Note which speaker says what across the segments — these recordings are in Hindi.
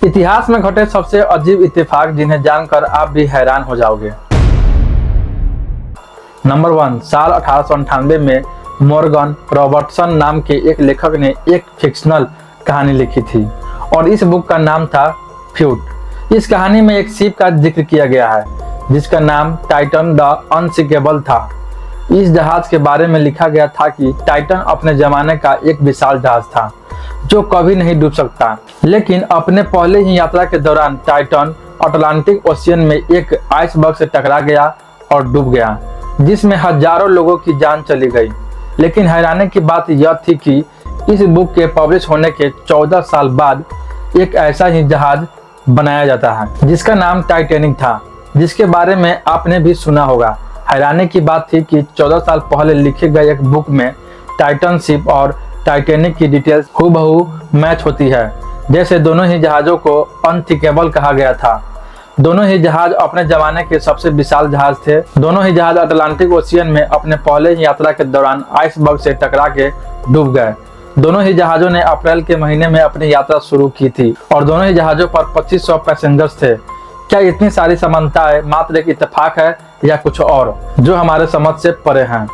Speaker 1: इतिहास में घटे सबसे अजीब इत्तेफाक जिन्हें जानकर आप भी हैरान हो जाओगे। नंबर 1, साल 1898 में मॉर्गन रॉबर्टसन नाम के एक लेखक ने एक फिक्शनल कहानी लिखी थी और इस बुक का नाम था फ्यूट। इस कहानी में एक शिप का जिक्र किया गया है जिसका नाम टाइटन द अनसिंकेबल था। इस जहाज के बारे में लिखा गया था कि टाइटन अपने जमाने का एक विशाल जहाज था जो कभी नहीं डूब सकता, लेकिन अपने पहले ही यात्रा के दौरान टाइटन अटलांटिक ओशियन में एक आइसबर्ग से टकरा गया और डूब गया, जिसमें हजारों लोगों की जान चली गई। लेकिन हैरानी की बात यह थी कि इस बुक के पब्लिश होने के 14 साल बाद एक ऐसा ही जहाज बनाया जाता है जिसका नाम टाइटैनिक था, जिसके बारे में आपने भी सुना होगा। हैरानी की बात थी कि 14 साल पहले लिखे गए एक बुक में टाइटन शिप और टाइटैनिक की डिटेल्स हूबहू मैच होती है, जैसे दोनों ही जहाज़ों को अनथिंकेबल कहा गया था। दोनों ही जहाज अपने जमाने के सबसे विशाल जहाज थे। दोनों ही जहाज अटलांटिक ओशियन में अपने पहले ही यात्रा के दौरान आइसबर्ग से टकरा के डूब गए। दोनों ही जहाज़ों ने अप्रैल के महीने में अपनी यात्रा शुरू की थी और दोनों ही जहाज़ों पर 2500 पैसेंजर्स थे। क्या इतनी सारी समानताएं मात्र एक इत्तेफाक है या कुछ और जो हमारे समझ से परे हैं?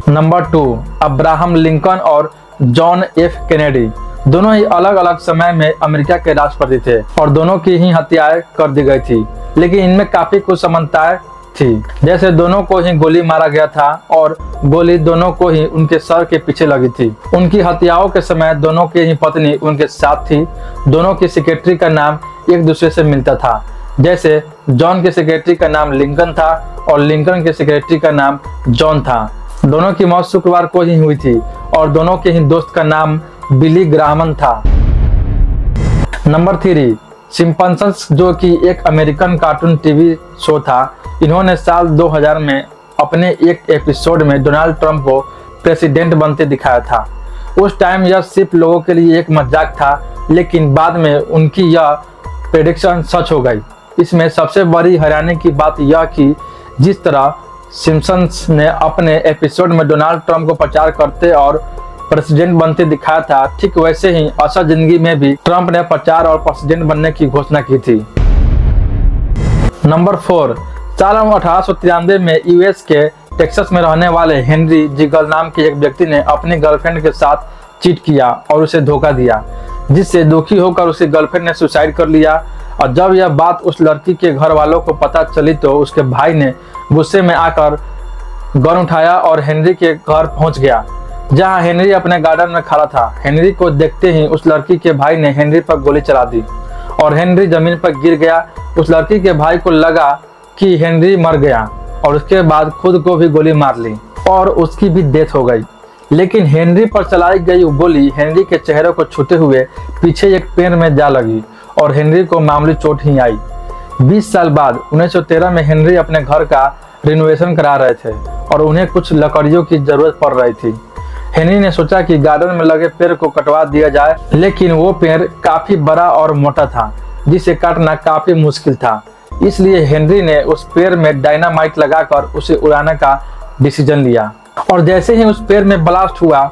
Speaker 1: नंबर 2, अब्राहम लिंकन और जॉन एफ कैनेडी दोनों ही अलग अलग समय में अमेरिका के राष्ट्रपति थे और दोनों की ही हत्याएं कर दी गई थी, लेकिन इनमें काफी कुछ समानताएं थी। जैसे दोनों को ही गोली मारा गया था और गोली दोनों को ही उनके सर के पीछे लगी थी। उनकी हत्याओं के समय दोनों की ही पत्नी उनके साथ थी। दोनों की सेक्रेटरी का नाम एक दूसरे से मिलता था, जैसे जॉन के सेक्रेटरी का नाम लिंकन था और लिंकन के सेक्रेटरी का नाम जॉन था। दोनों की मौत शुक्रवार को ही हुई थी और दोनों के ही दोस्त का नाम बिली ग्राहम था। नंबर 3, सिम्पसंस जो कि एक अमेरिकन कार्टून टीवी शो था। इन्होंने साल 2000 में अपने एक एपिसोड में डोनाल्ड ट्रंप को प्रेसिडेंट बनते दिखाया था। उस टाइम यह सिर्फ लोगों के लिए एक मजाक था, लेकिन बाद में उनकी यह प्रेडिक्शन सच हो गई। इसमें सबसे बड़ी हैरानी की बात यह कि जिस तरह सिम्पसंस ने अपने एपिसोड में डोनाल्ड ट्रंप को प्रचार करते और प्रेसिडेंट बनते दिखाया था, ठीक वैसे ही असल जिंदगी में भी ट्रंप ने प्रचार और प्रेसिडेंट बनने की घोषणा की थी। नंबर 4, साल 1893 में यूएस के टेक्सास में रहने वाले हेनरी जिगल नाम के एक व्यक्ति ने अपनी गर्लफ्रेंड के साथ चीट किया और उसे धोखा दिया, जिससे दुखी होकर उसकी गर्लफ्रेंड ने सुसाइड कर लिया। और जब यह बात उस लड़की के घर वालों को पता चली तो उसके भाई ने गुस्से में आकर गन उठाया और हेनरी के घर पहुंच गया, जहां हेनरी अपने गार्डन में खड़ा था। हेनरी को देखते ही उस लड़की के भाई ने हेनरी पर गोली चला दी और हेनरी जमीन पर गिर गया। उस लड़की के भाई को लगा कि हेनरी मर गया और उसके बाद खुद को भी गोली मार ली और उसकी भी डेथ हो गई। लेकिन हेनरी पर चलाई गई गोली हेनरी के चेहरे को छूते हुए पीछे एक पेड़ में जा लगी और हेनरी को मामूली चोट ही आई। 20 साल बाद 1913 में हेनरी अपने घर का रिनोवेशन करा रहे थे और उन्हें कुछ लकड़ियों की जरूरत पड़ रही थी। हेनरी ने सोचा कि गार्डन में लगे पेड़ को कटवा दिया जाए, लेकिन वो पेड़ काफी बड़ा और मोटा था जिसे काटना काफी मुश्किल था। इसलिए हेनरी ने उस पेड़ में डायनामाइट लगाकर उसे उड़ाने का डिसीजन लिया और जैसे ही उस पेड़ में ब्लास्ट हुआ,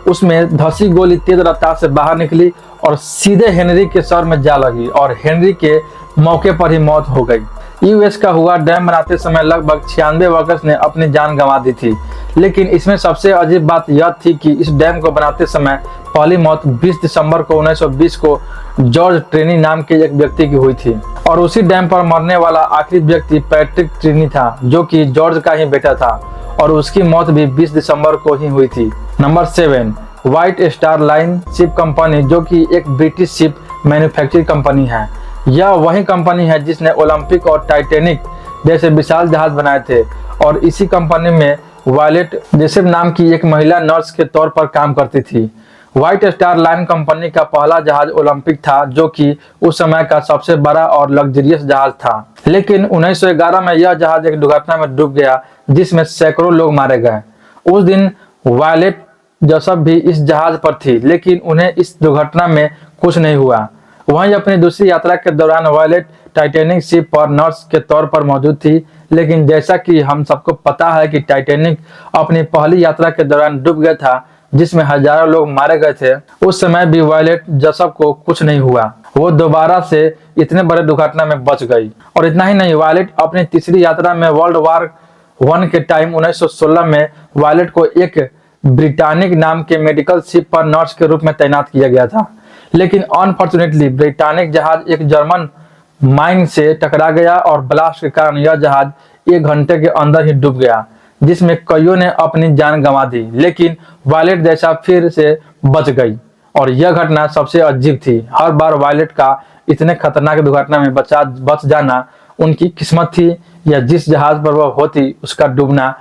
Speaker 1: उसमें धंसी गोली तेज रफ्तार से बाहर निकली और सीधे हेनरी के सर में जा लगी और हेनरी के मौके पर ही मौत हो गई। यूएस का हुआ डैम बनाते समय लगभग 96 वर्कर्स ने अपनी जान गंवा दी थी, लेकिन इसमें सबसे अजीब बात यह थी कि इस डैम को बनाते समय पहली मौत 20 दिसंबर को 1920 को जॉर्ज ट्रेनी नाम के एक व्यक्ति की हुई थी और उसी डैम पर मरने वाला आखिरी व्यक्ति पैट्रिक ट्रेनी था, जो कि जॉर्ज का ही बेटा था और उसकी मौत भी 20 दिसंबर को ही हुई थी। Number 7, white star line ship company जो कि एक ब्रिटिश शिप मैन्युफैक्चरिंग कंपनी है। यह वही कंपनी है जिसने ओलंपिक और टाइटैनिक जैसे विशाल जहाज बनाए थे और इसी कंपनी में वायलेट जेसेप नाम की एक महिला नर्स के तौर पर काम करती थी। व्हाइट स्टार लाइन कंपनी का पहला जहाज ओलंपिक था, जो कि उस समय का सबसे बड़ा और लग्जरियस जहाज था। लेकिन 1911 में यह जहाज एक दुर्घटना में डूब गया जिसमें सैकड़ों लोग मारे गए। उस दिन वायलेट जेसेप भी इस जहाज पर थी, लेकिन उन्हें इस दुर्घटना में कुछ नहीं हुआ। वहीं अपनी दूसरी यात्रा के दौरान वायलेट टाइटैनिक शिप पर नर्स के तौर पर मौजूद थी, लेकिन जैसा कि हम सबको पता है कि टाइटैनिक अपनी पहली यात्रा के दौरान डूब गया था, जिसमें हजारों लोग मारे गए थे, उस समय भी वायलेट जसप को कुछ नहीं हुआ। वो दोबारा से इतने बड़े दुर्घटना में बच गई। और इतना ही नहीं, वायलेट अपनी तीसरी यात्रा में वर्ल्ड वार 1 के टाइम 1916 में वायलेट को एक ब्रिटानिक नाम के मेडिकल शिप पर नर्स के रूप में तैनात किया गया था। लेकिन अनफॉर्चुनेटली ब्रिटानिक जहाज एक जर्मन माइन से टकरा गया और ब्लास्ट के कारण यह जहाज 1 घंटे के अंदर ही डूब गया, जिसमें कईयों ने अपनी जान गंवा दी। लेकिन वायलेट जैसा फिर से बच गई और यह घटना सबसे अजीब थी। हर बार वायलेट का इतने खतरनाक दुर्घटना में बच जाना उनकी किस्मत थी, या जिस जहाज पर वह होती उसका डूबना